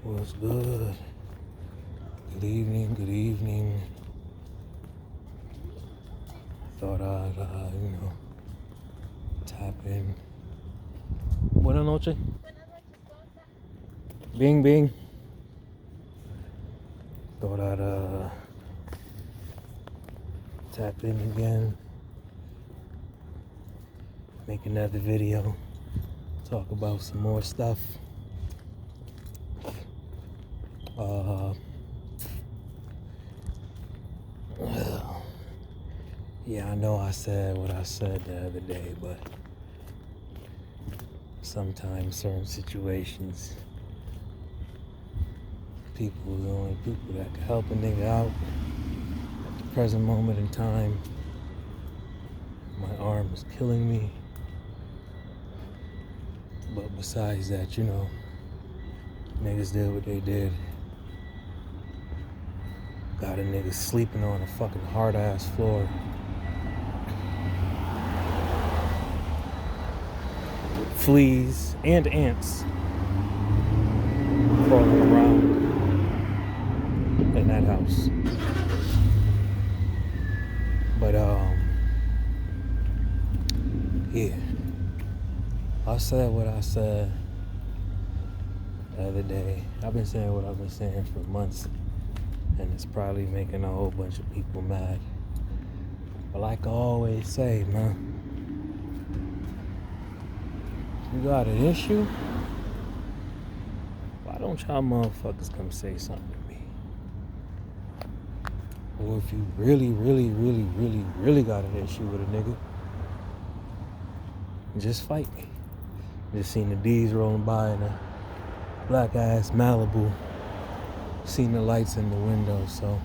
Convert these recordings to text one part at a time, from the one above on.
What's good? Good evening, good evening. Thought I'd, tap in. Buenas noches. Bing, bing. Thought I'd, tap in again. Make another video. Talk about some more stuff. Yeah, I know I said what I said the other day, but sometimes certain situations, people are the only people that can help a nigga out at the present moment in time. My arm is killing me. But besides that, niggas did what they did. Got a nigga sleeping on a fucking hard-ass floor. Fleas and ants crawling around in that house. But, yeah. I said what I said the other day. I've been saying what I've been saying for months, and it's probably making a whole bunch of people mad. But like I always say, man, you got an issue? Why don't y'all motherfuckers come say something to me? Or if you really got an issue with a nigga, just fight me. Just seen the D's rolling by in a black ass Malibu. Seen the lights in the window, so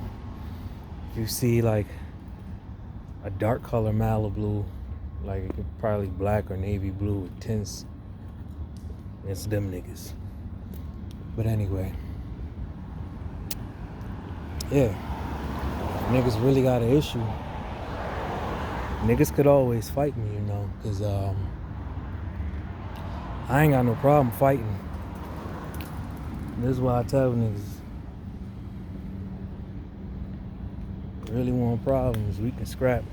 if you see like a dark color Malibu, like it could probably black or navy blue with tints, it's them niggas. But anyway, yeah, niggas really got an issue. Niggas could always fight me, cause I ain't got no problem fighting. This is why I tell niggas, really want problems, we can scrap.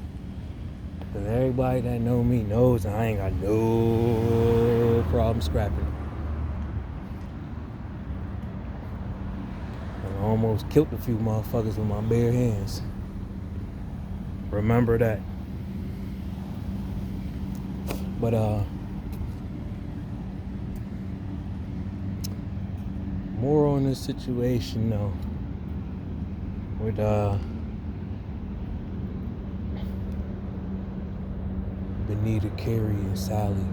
Cause everybody that know me knows I ain't got no problem scrapping. I almost killed a few motherfuckers with my bare hands. Remember that. But more on this situation though, with Benita, Carey, and Sally.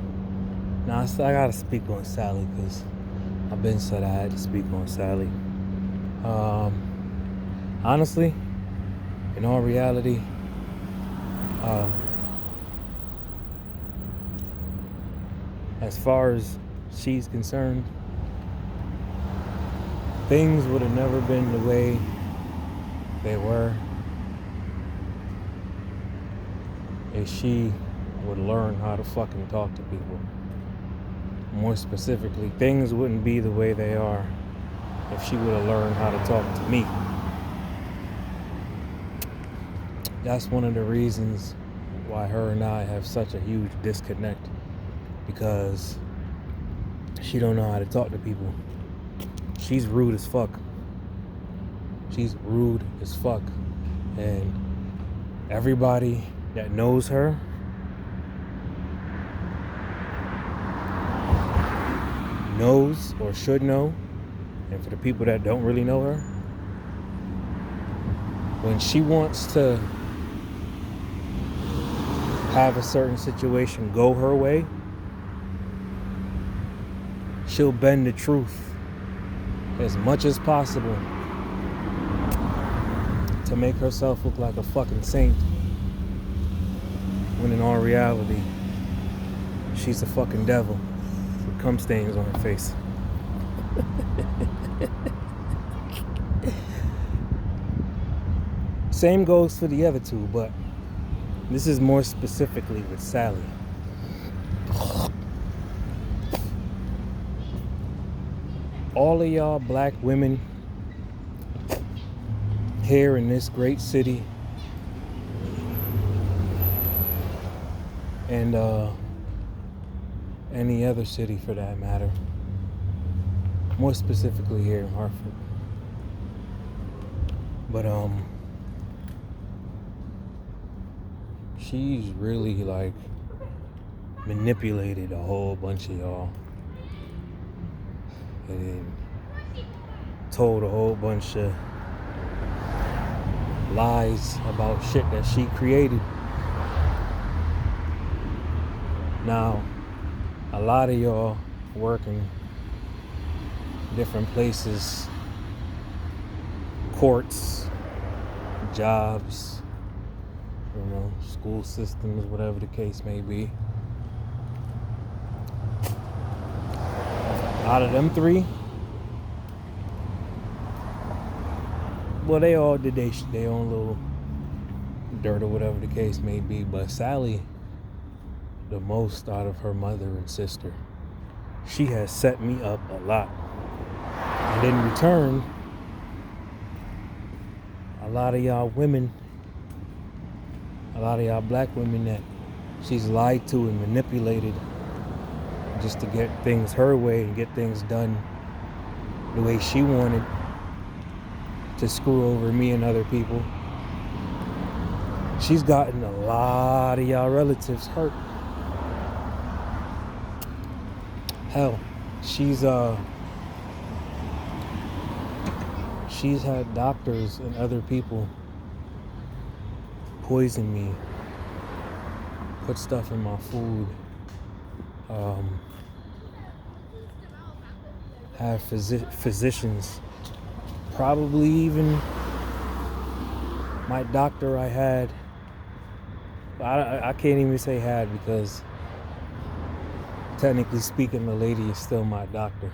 Now I gotta speak on Sally because I've been said I had to speak on Sally. Honestly, in all reality, as far as she's concerned, things would have never been the way they were if she would learn how to fucking talk to people. More specifically, things wouldn't be the way they are if she would have learned how to talk to me. That's one of the reasons why her and I have such a huge disconnect, because she don't know how to talk to people. She's rude as fuck. And everybody that knows her knows or should know, and for the people that don't really know her, when she wants to have a certain situation go her way, she'll bend the truth as much as possible to make herself look like a fucking saint, when in all reality, she's a fucking devil with cum stains on her face. Same goes for the other two, but this is more specifically with Sally. all of y'all black women here in this great city and any other city for that matter, more specifically here in Hartford. But she's really like manipulated a whole bunch of y'all and told a whole bunch of lies about shit that she created. Now, a lot of y'all work in different places, courts, jobs, school systems, whatever the case may be. Out of them three, well, they all did their own little dirt or whatever the case may be, but Sally, the most out of her mother and sister. She has set me up a lot. And in return, a lot of y'all women, a lot of y'all black women that she's lied to and manipulated just to get things her way and get things done the way she wanted, to screw over me and other people. She's gotten a lot of y'all relatives hurt. Hell, she's had doctors and other people poison me, put stuff in my food, have physicians, probably even my doctor I had, I can't even say had, because technically speaking, the lady is still my doctor.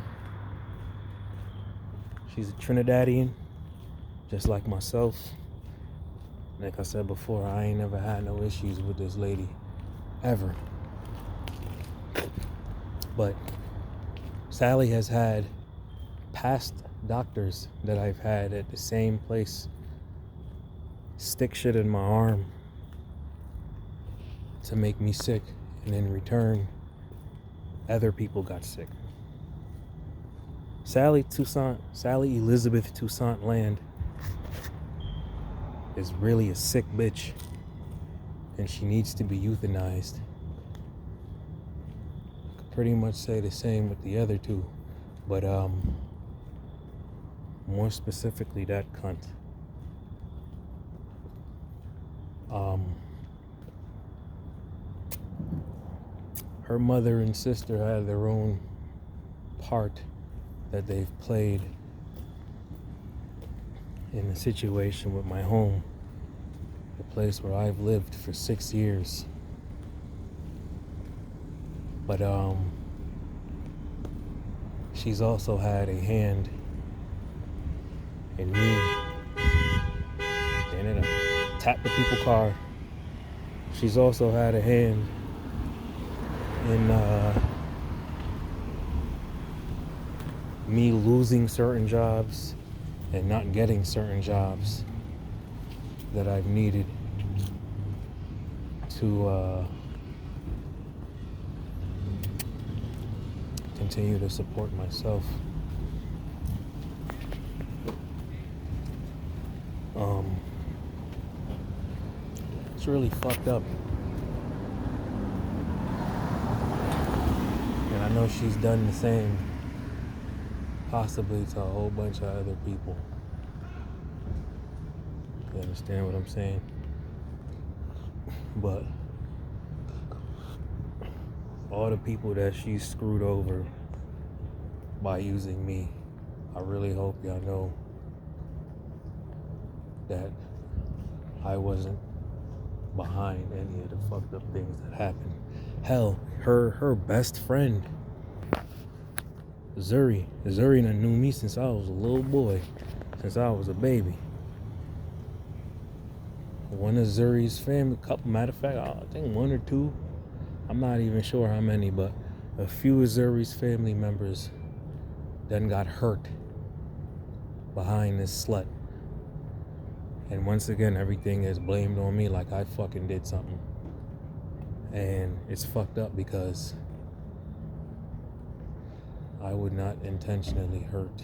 She's a Trinidadian, just like myself. Like I said before, I ain't never had no issues with this lady, ever. But Sally has had past doctors that I've had at the same place stick shit in my arm to make me sick, and in return, other people got sick. Sally Elizabeth Toussaint Land is really a sick bitch, and she needs to be euthanized. I could pretty much say the same with the other two, but more specifically that cunt. Her mother and sister had their own part that they've played in the situation with my home, the place where I've lived for 6 years. But she's also had a hand in me and in a tap the people car. She's also had a hand in me losing certain jobs and not getting certain jobs that I've needed to continue to support myself. It's really fucked up. And I know she's done the same, possibly to a whole bunch of other people. You understand what I'm saying? But all the people that she screwed over by using me, I really hope y'all know that I wasn't behind any of the fucked up things that happened. Hell, her best friend, Zuri done knew me since I was a little boy, since I was a baby. One of Zuri's family, matter of fact, I think one or two, I'm not even sure how many, but a few of Zuri's family members then got hurt behind this slut. And once again, everything is blamed on me like I fucking did something. And it's fucked up because I would not intentionally hurt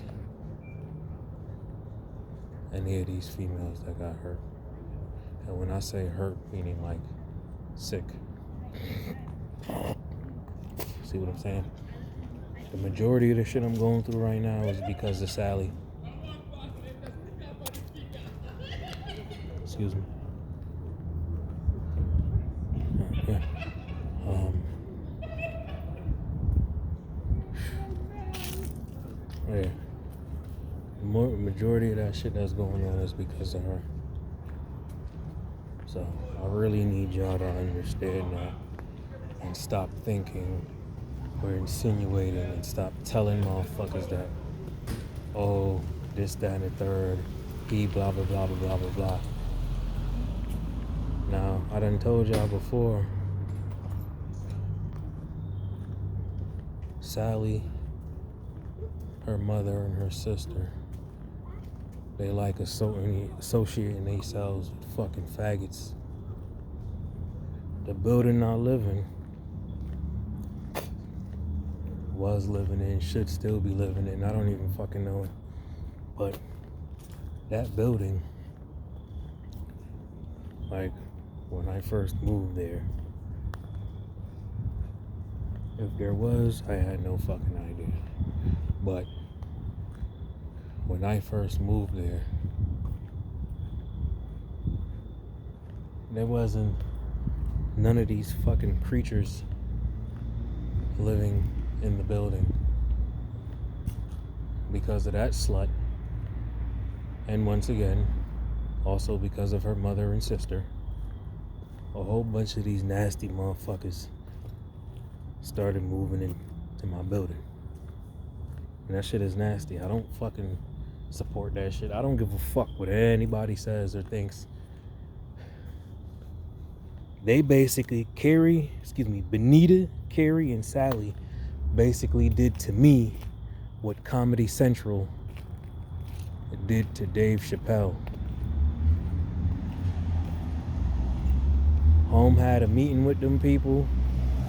any of these females that got hurt. And when I say hurt, meaning like sick. See what I'm saying? The majority of the shit I'm going through right now is because of Sally. Excuse me. Yeah. Yeah. The majority of that shit that's going on is because of her. So I really need y'all to understand that and stop thinking or insinuating and stop telling motherfuckers that, oh, this, that, and the third, he blah, blah, blah, blah, blah, blah, blah. Now, I done told y'all before, Sally, her mother, and her sister, they like associating themselves with fucking faggots. The building I live in, was living in, should still be living in, I don't even fucking know it. But that building, like when I first moved there, if there was, I had no fucking idea. But when I first moved there, there wasn't none of these fucking creatures living in the building because of that slut, and once again, also because of her mother and sister. A whole bunch of these nasty motherfuckers started moving into my building. And that shit is nasty. I don't fucking support that shit. I don't give a fuck what anybody says or thinks. They basically, Benita, Carrie, and Sally basically did to me what Comedy Central did to Dave Chappelle. Home had a meeting with them people.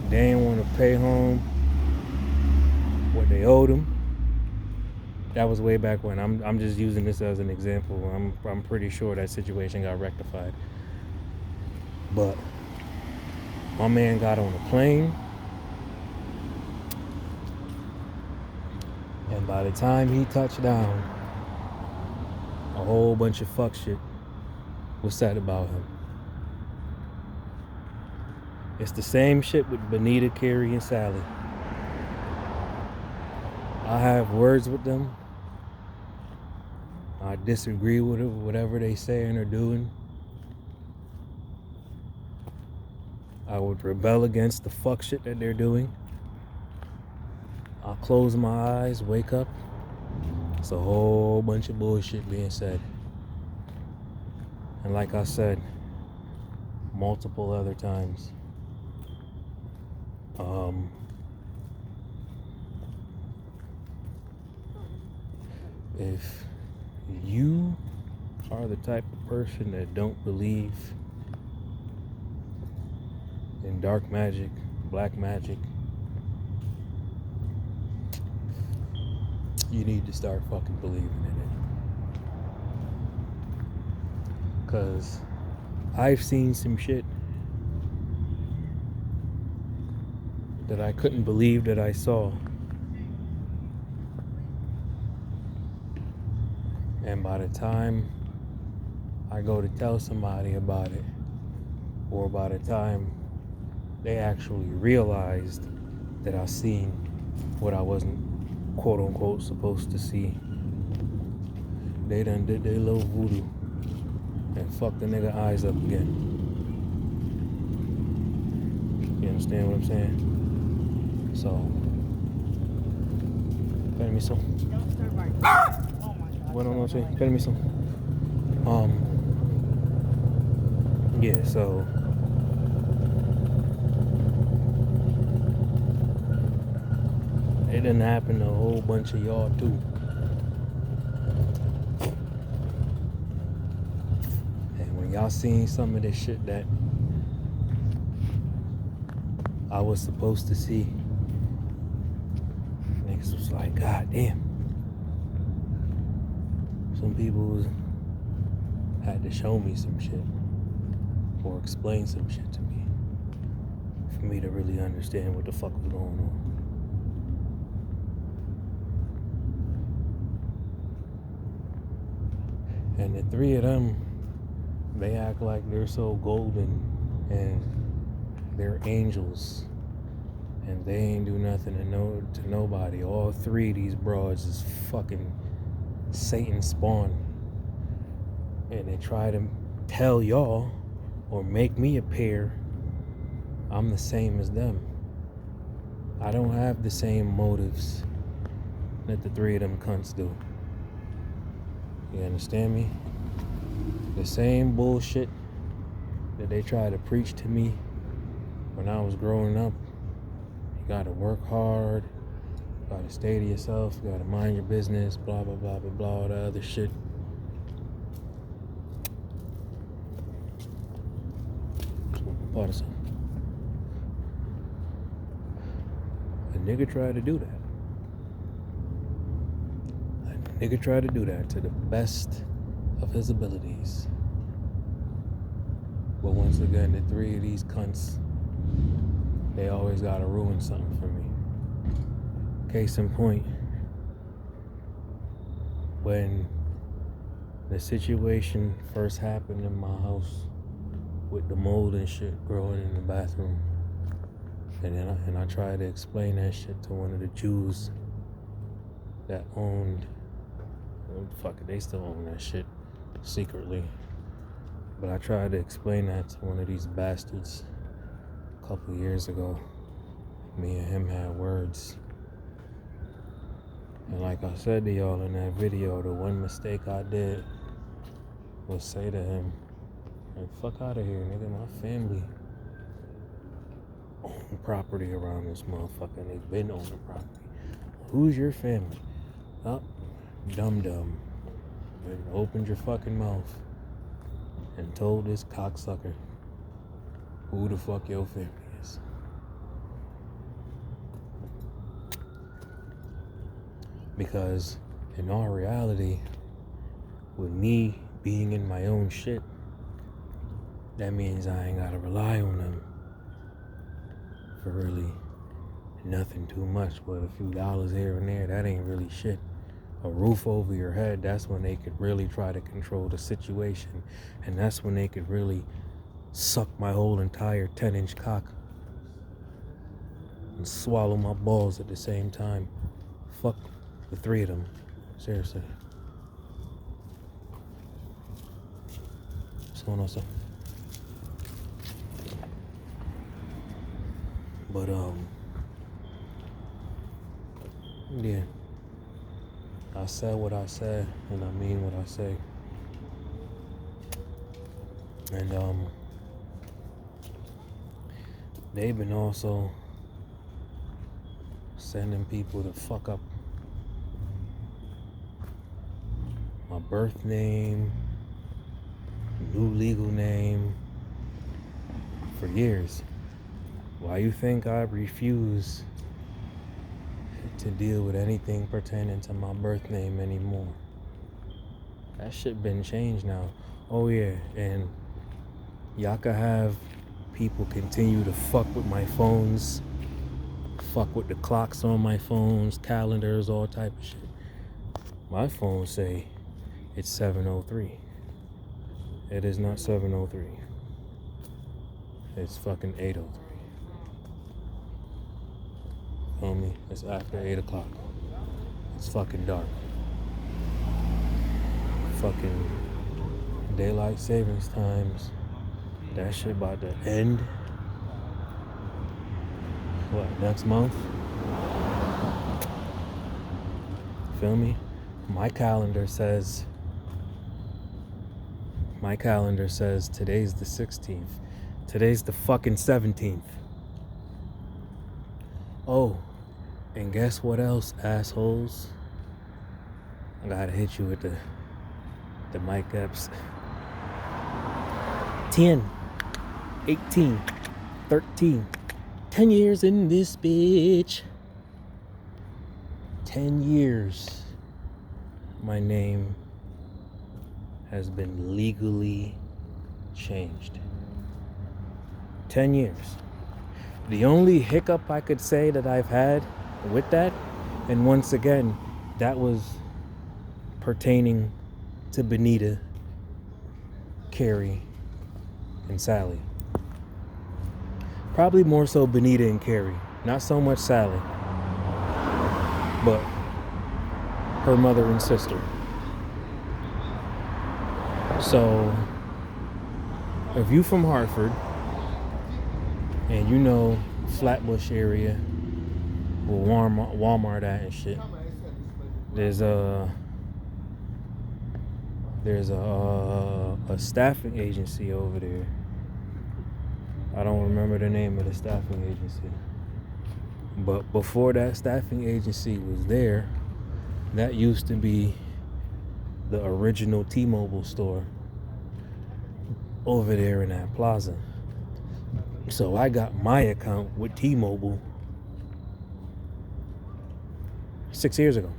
They didn't want to pay Home what they owed him. That was way back when. I'm just using this as an example. I'm pretty sure that situation got rectified. But my man got on a plane, and by the time he touched down, a whole bunch of fuck shit was said about him. It's the same shit with Benita, Carrie, and Sally. I have words with them. I disagree with it, whatever they saying or doing. I would rebel against the fuck shit that they're doing. I'll close my eyes, wake up. It's a whole bunch of bullshit being said. And like I said, multiple other times, if you are the type of person that don't believe in dark magic, black magic, you need to start fucking believing in it. Cause I've seen some shit that I couldn't believe that I saw. And by the time I go to tell somebody about it, or by the time they actually realized that I seen what I wasn't quote unquote supposed to see, they done did their little voodoo and fucked the nigga eyes up again. You understand what I'm saying? So, permiso. Don't start barking. Oh my God. Bueno, noche, permiso. Yeah, so done happened to a whole bunch of y'all too. And when y'all seen some of this shit that I was supposed to see, niggas was like, God damn. Some people had to show me some shit or explain some shit to me for me to really understand what the fuck was going on. And the three of them, they act like they're so golden and they're angels and they ain't do nothing to nobody. All three of these broads is fucking Satan spawn. And they try to tell y'all or make me appear I'm the same as them. I don't have the same motives that the three of them cunts do. You understand me? The same bullshit that they try to preach to me when I was growing up. You gotta work hard, you gotta stay to yourself, you gotta mind your business, blah, blah, blah, blah, blah, all the other shit. Part of something. A nigga tried to do that. Nigga tried to do that to the best of his abilities. But once again, the three of these cunts, they always gotta ruin something for me. Case in point, when the situation first happened in my house with the mold and shit growing in the bathroom, and I tried to explain that shit to one of the Jews that owned, fuck it, they still own that shit secretly. But I tried to explain that to one of these bastards a couple of years ago. Me and him had words. And like I said to y'all in that video, the one mistake I did was say to him, hey, fuck out of here, nigga. My family own property around this motherfucker, and they've been owning property. Who's your family? Oh, dum-dum. And opened your fucking mouth and told this cocksucker who the fuck your family is. Because in all reality, with me being in my own shit, that means I ain't gotta rely on them for really nothing too much. But a few dollars here and there, that ain't really shit. A roof over your head, that's when they could really try to control the situation. And that's when they could really suck my whole entire 10-inch cock and swallow my balls at the same time. Fuck the three of them. Seriously. What's going on, sir? But, yeah. I said what I said, and I mean what I say. And, they've been also sending people to fuck up my birth name, new legal name, for years. Why you think I refuse to deal with anything pertaining to my birth name anymore? That shit been changed now. Oh yeah, and y'all can have people continue to fuck with my phones, fuck with the clocks on my phones, calendars, all type of shit. My phone say it's 7:03. It is not 7:03. It's fucking 8:03. Feel me? It's after 8 o'clock. It's fucking dark. Fucking daylight savings times. That shit about to end. What, next month? Feel me? My calendar says today's the 16th. Today's the fucking 17th. Oh, And guess what else, assholes? I gotta hit you with the mic ups. 10, 18, 13, 10 years in this bitch. 10 years. My name has been legally changed. 10 years. The only hiccup I could say that I've had with that, and once again, that was pertaining to Benita, Carrie, and Sally. Probably more so Benita and Carrie. Not so much Sally, but her mother and sister. So, if you from Hartford, and you know Flatbush area, where Walmart at and shit, there's a staffing agency over there. I don't remember the name of the staffing agency. But before that staffing agency was there, that used to be the original T-Mobile store over there in that plaza. So I got my account with T-Mobile 6 years ago.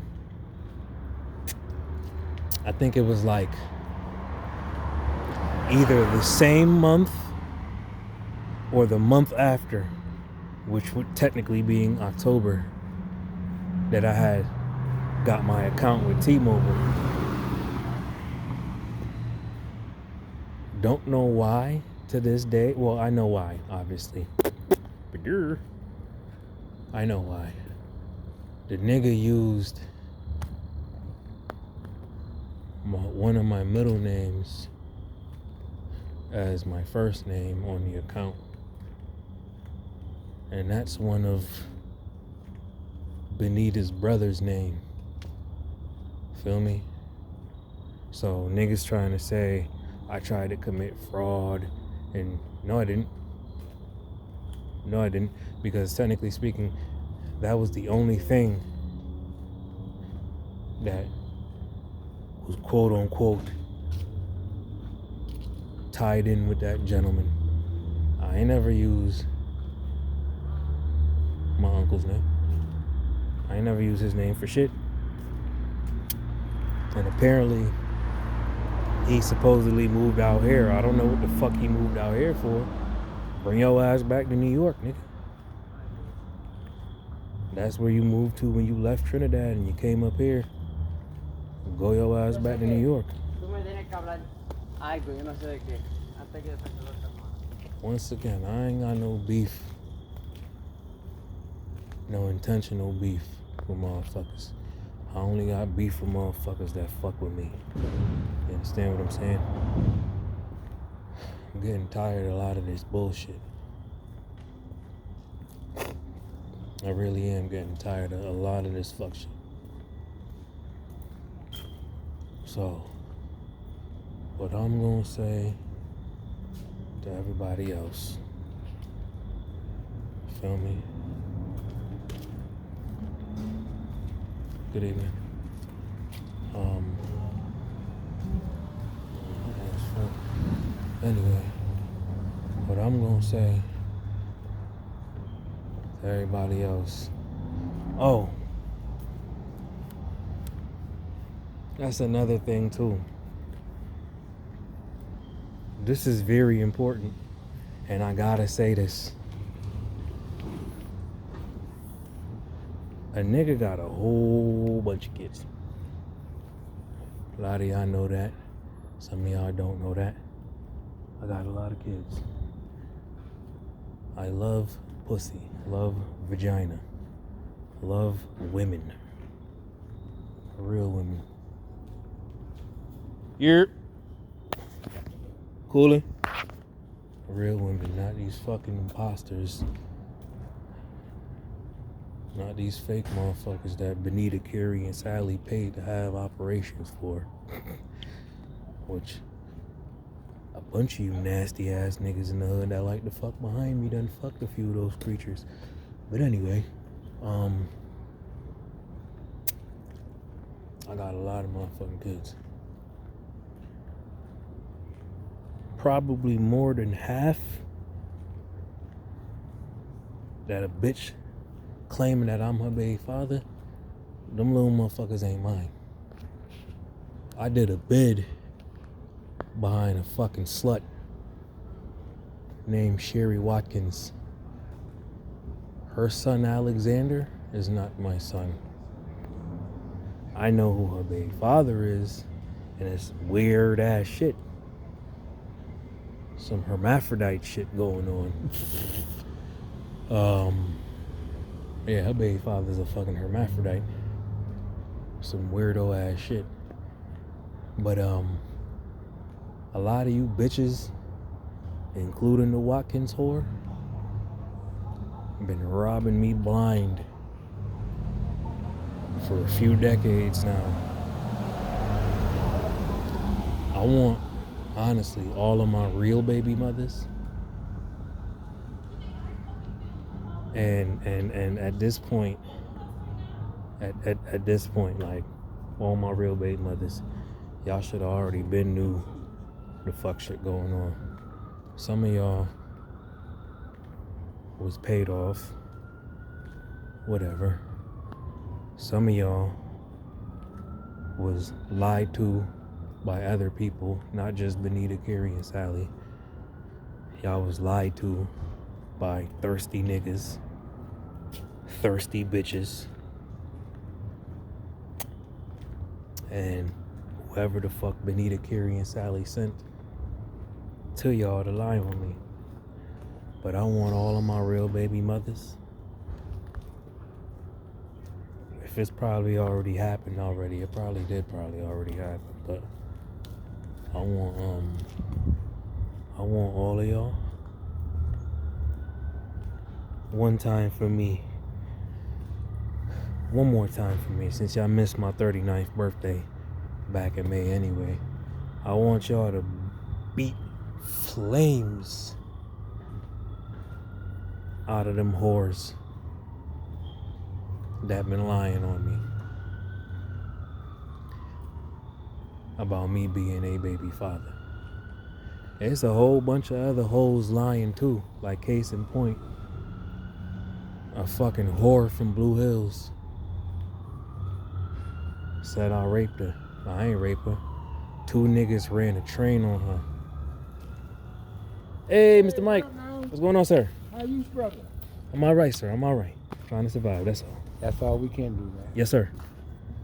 I think it was like either the same month or the month after, which would technically being October, that I had got my account with T-Mobile. Don't know why to this day. Well, I know why, obviously. I know why. The nigga used one of my middle names as my first name on the account. And that's one of Benita's brother's name. Feel me? So niggas trying to say I tried to commit fraud, and no I didn't. No I didn't, because technically speaking, that was the only thing that was quote unquote tied in with that gentleman. I ain't never used my uncle's name. I ain't never used his name for shit. And apparently he supposedly moved out here. I don't know what the fuck he moved out here for. Bring your ass back to New York, nigga. That's where you moved to when you left Trinidad and you came up here. Go your ass back to New York. Once again, I ain't got no beef. No intentional beef with motherfuckers. I only got beef with motherfuckers that fuck with me. You understand what I'm saying? I'm getting tired of a lot of this bullshit. I really am getting tired of a lot of this fuck shit. So, what I'm gonna say to everybody else, feel me? Good evening. Anyway, what I'm gonna say to everybody else. Oh, that's another thing too. This is very important, and I gotta say this. A nigga got a whole bunch of kids. A lot of y'all know that. Some of y'all don't know that. I got a lot of kids. I love pussy. Love vagina. Love women. Real women. Yep. Coolin'. Real women, not these fucking imposters. Not these fake motherfuckers that Benita, Carrie, and Sally paid to have operations for. Which a bunch of you nasty ass niggas in the hood that like to fuck behind me done fucked a few of those creatures. But anyway, I got a lot of motherfucking kids. Probably more than half that a bitch claiming that I'm her baby father, them little motherfuckers ain't mine. I did a bid behind a fucking slut named Sherry Watkins. Her son Alexander is not my son. I know who her baby father is, and it's weird ass shit. Some hermaphrodite shit going on. Yeah, her baby father's a fucking hermaphrodite. Some weirdo ass shit. But a lot of you bitches, including the Watkins whore, been robbing me blind for a few decades now. I want, honestly, all of my real baby mothers. And at this point, at this point, like, all my real baby mothers, y'all should have already been knew the fuck shit going on. Some of y'all was paid off, whatever. Some of y'all was lied to by other people, not just Benita, Carrie, and Sally. Y'all was lied to by thirsty niggas, thirsty bitches, and whoever the fuck Benita, Carrie, and Sally sent to y'all to lie on me. But I want all of my real baby mothers. If it's probably already happened already, it probably did already happen. But I want all of y'all. One time for me. One more time for me, since y'all missed my 39th birthday back in May anyway. I want y'all to beat flames out of them whores that been lying on me about me being a baby father. There's a whole bunch of other hoes lying too, like case in point, a fucking whore from Blue Hills said I raped her. I ain't rape her. 2 niggas ran a train on her. Hey, Mr. Mike. What's going on, sir? How you, brother? I'm all right, sir. I'm all right. Trying to survive, that's all. That's all we can do, man. Yes, sir.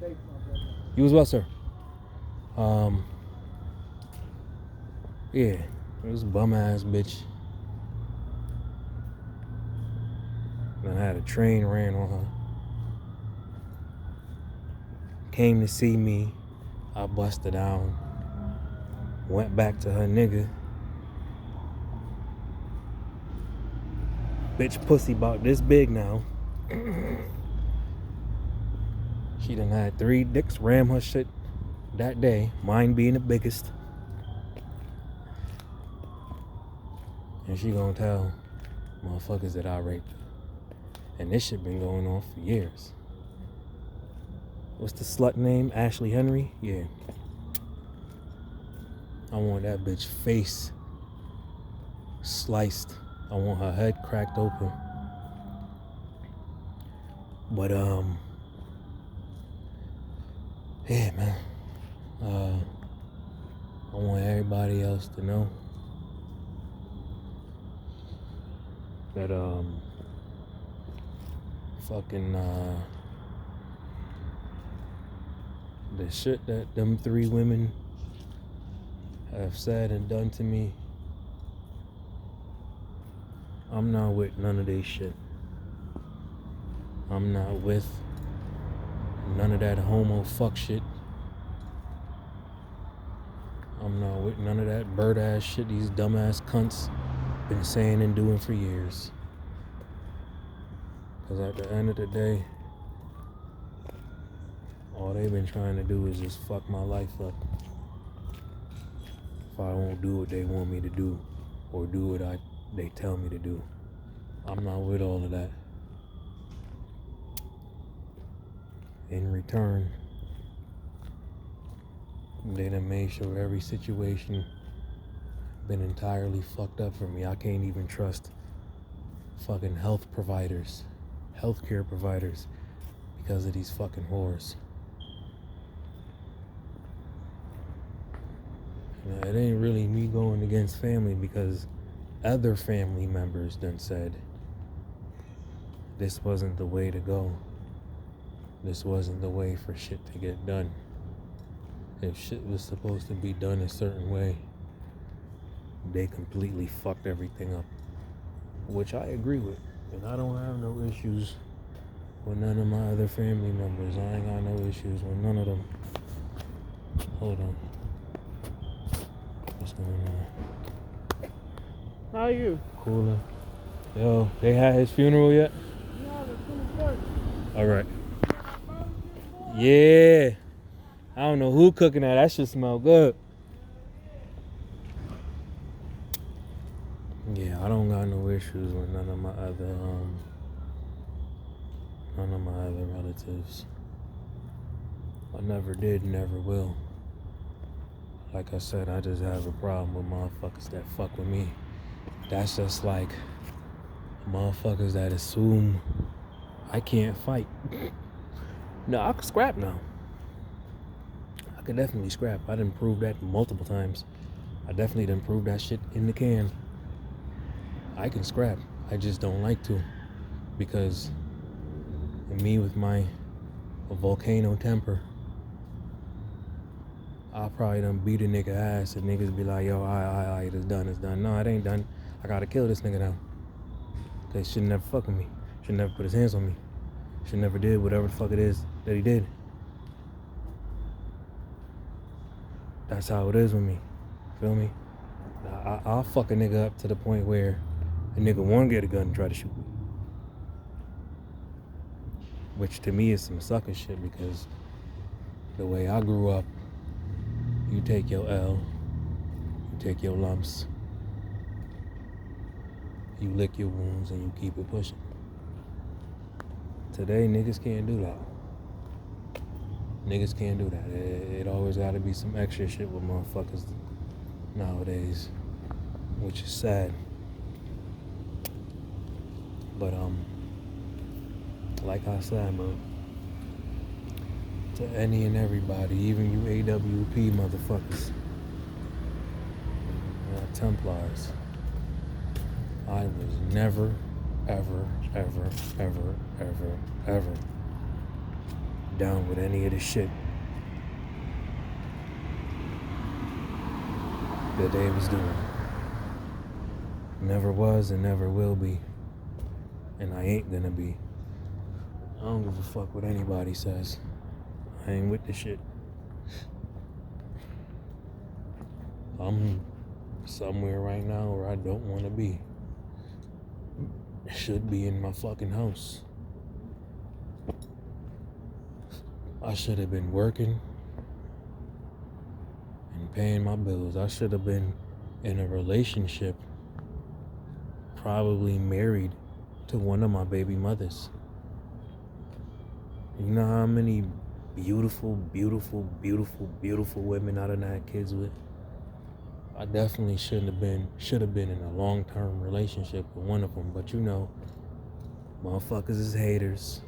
Thanks, my brother. You as well, sir. Yeah, it was a bum ass bitch. Then I had a train ran on her. Came to see me. I busted down. Went back to her nigga. Bitch pussy about this big now. She done had 3 dicks ram her shit that day, mine being the biggest. And she gonna tell motherfuckers that I raped her. And this shit been going on for years. What's the slut name? Ashley Henry? Yeah. I want that bitch face sliced. I want her head cracked open. But yeah, man. I want everybody else to know that fucking the shit that them 3 women have said and done to me, I'm not with none of this shit. I'm not with none of that homo fuck shit. I'm not with none of that bird ass shit these dumbass cunts been saying and doing for years. Cause at the end of the day, all they've been trying to do is just fuck my life up. If I won't do what they want me to do, or do what they tell me to do, I'm not with all of that. In return, They done made sure every situation been entirely fucked up for me. I can't even trust fucking healthcare providers, because of these fucking whores. Now, it ain't really me going against family, because other family members done said this wasn't the way to go. This wasn't the way for shit to get done. If shit was supposed to be done a certain way, they completely fucked everything up. Which I agree with. And I don't have no issues with none of my other family members. I ain't got no issues with none of them. Hold on. What's going on? How are you? Cooler. Yo, they had his funeral yet? No, the 21st. Alright. Yeah. I don't know who cooking that. That shit smell good. Yeah, I don't got no issues with none of my other relatives. I never did, never will. Like I said, I just have a problem with motherfuckers that fuck with me. That's just like motherfuckers that assume I can't fight. No, I can scrap now. I can definitely scrap. I done proved that multiple times. I definitely done proved that shit in the can. I can scrap. I just don't like to. Because me with my volcano temper, I'll probably done beat a nigga ass and niggas be like, yo, alright, it's done. No, it ain't done. I gotta kill this nigga now. They should never fuck with me. Should never put his hands on me. Should never did whatever the fuck it is that he did. That's how it is with me. Feel me? I'll fuck a nigga up to the point where a nigga won't get a gun and try to shoot me. Which to me is some sucker shit, because the way I grew up, you take your L, you take your lumps, you lick your wounds, and you keep it pushing. Today, niggas can't do that. Niggas can't do that. It always gotta be some extra shit with motherfuckers nowadays, which is sad. But like I said, bro, to any and everybody, even you AWP motherfuckers, Templars, I was never, ever down with any of the shit that they was doing. Never was and never will be. And I ain't gonna be. I don't give a fuck what anybody says. I ain't with the shit. I'm somewhere right now where I don't want to be. Should be in my fucking house. I should have been working and paying my bills. I should have been in a relationship, probably married to one of my baby mothers. You know how many beautiful women I done had kids with? I definitely should have been in a long-term relationship with one of them, but you know, motherfuckers is haters.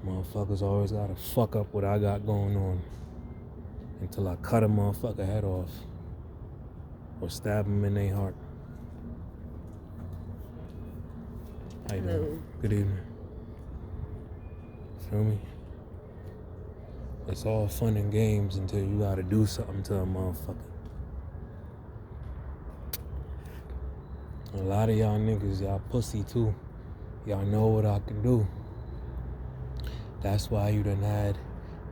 Motherfuckers always gotta fuck up what I got going on until I cut a motherfucker head off or stab them in their heart. How you doing? Good evening. Feel me? It's all fun and games until you gotta do something to a motherfucker. A lot of y'all niggas, y'all pussy too. Y'all know what I can do. That's why y'all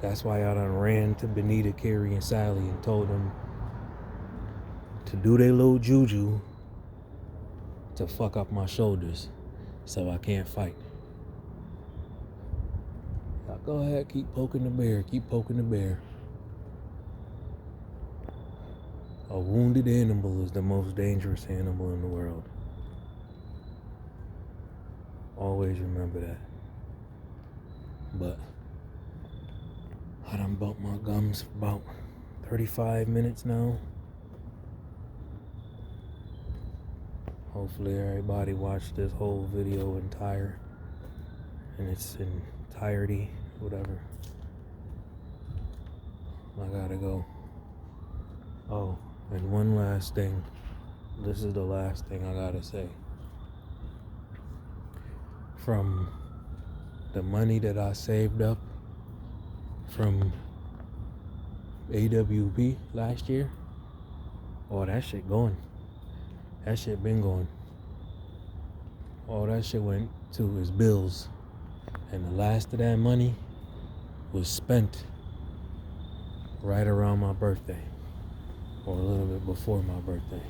done ran to Benita, Carrie, and Sally and told them to do their little juju to fuck up my shoulders so I can't fight. Y'all go ahead, keep poking the bear. A wounded animal is the most dangerous animal in the world. Always remember that. But I done bumped my gums about 35 minutes now. Hopefully everybody watched this whole video entire in its entirety, whatever. I gotta go. Oh, and one last thing. This is the last thing I gotta say. From the money that I saved up from AWP last year, oh, that shit going. That shit been going. All that shit went to his bills. And the last of that money was spent right around my birthday. Or a little bit before my birthday.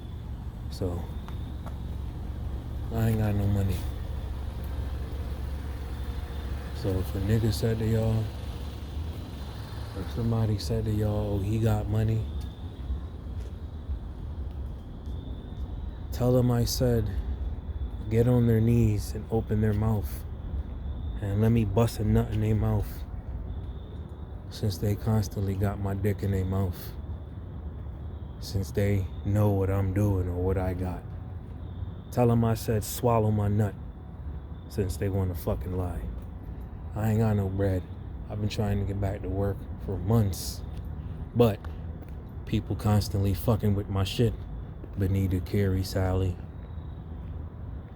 So, I ain't got no money. So if a nigga said to y'all, or somebody said to y'all, oh, he got money, tell them I said, get on their knees and open their mouth and let me bust a nut in their mouth, since they constantly got my dick in their mouth, since they know what I'm doing or what I got. Tell them I said swallow my nut, since they want to fucking lie. I ain't got no bread. I've been trying to get back to work for months, but people constantly fucking with my shit. Benita, Carrie, Sally.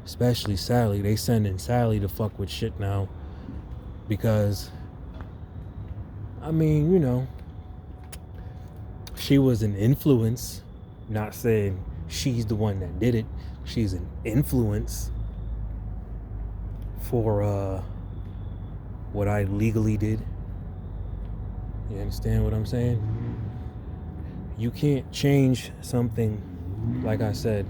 Especially Sally. They sending Sally to fuck with shit now because, I mean, you know, she was an influence. Not saying she's the one that did it. She's an influence for what I legally did. You understand what I'm saying? You can't change something, like I said,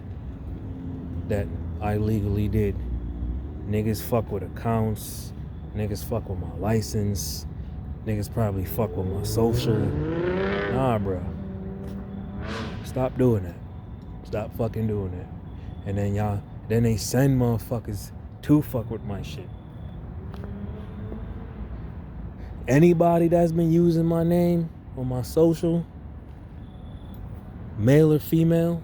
that I legally did. Niggas fuck with accounts. Niggas fuck with my license. Niggas probably fuck with my social. Nah, bro. Stop doing that. Stop fucking doing that. And then they send motherfuckers to fuck with my shit. Anybody that's been using my name on my social, male or female,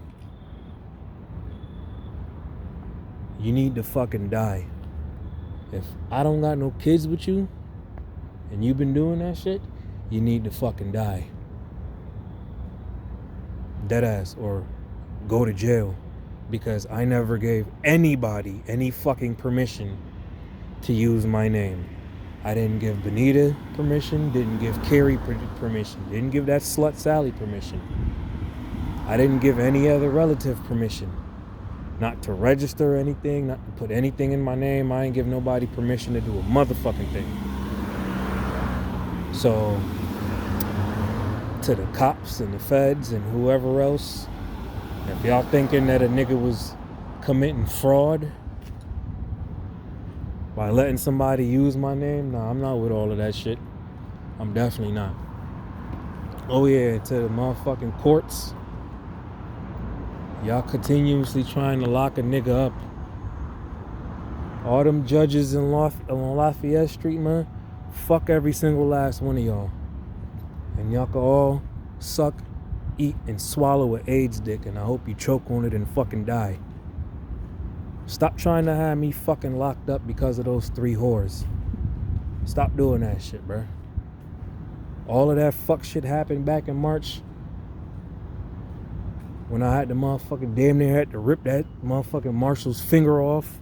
you need to fucking die. If I don't got no kids with you and you've been doing that shit, you need to fucking die. Deadass, or go to jail, because I never gave anybody any fucking permission to use my name. I didn't give Benita permission, didn't give Carrie permission, didn't give that slut Sally permission. I didn't give any other relative permission. Not to register anything, not to put anything in my name. I ain't give nobody permission to do a motherfucking thing. So, to the cops and the feds and whoever else, if y'all thinking that a nigga was committing fraud by letting somebody use my name, nah, I'm not with all of that shit. I'm definitely not. Oh yeah, to the motherfucking courts. Y'all continuously trying to lock a nigga up. All them judges on Lafayette Street, man, fuck every single last one of y'all. And y'all can all suck, eat, and swallow an AIDS dick, and I hope you choke on it and fucking die. Stop trying to have me fucking locked up because of those 3 whores. Stop doing that shit, bruh. All of that fuck shit happened back in March, when I had the motherfucking damn near had to rip that motherfucking Marshall's finger off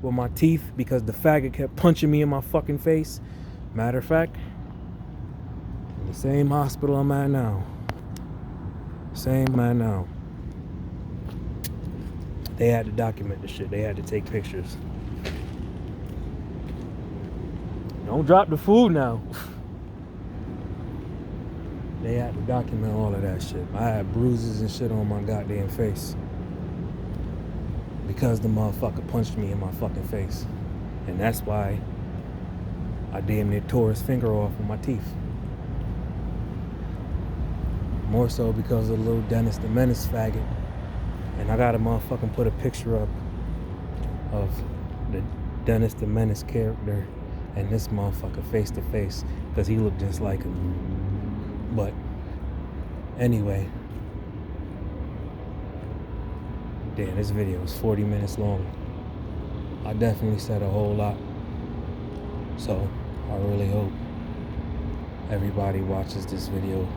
with my teeth because the faggot kept punching me in my fucking face. Matter of fact, in the same hospital I'm at now. They had to document the shit. They had to take pictures. Don't drop the food now. They had to document all of that shit. I had bruises and shit on my goddamn face because the motherfucker punched me in my fucking face. And that's why I damn near tore his finger off with my teeth. More so because of the little Dennis the Menace faggot. And I gotta motherfucking put a picture up of the Dennis the Menace character and this motherfucker face to face, because he looked just like him. But Anyway, damn, this video is 40 minutes long. I definitely said a whole lot. So I really hope everybody watches this video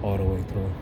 all the way through.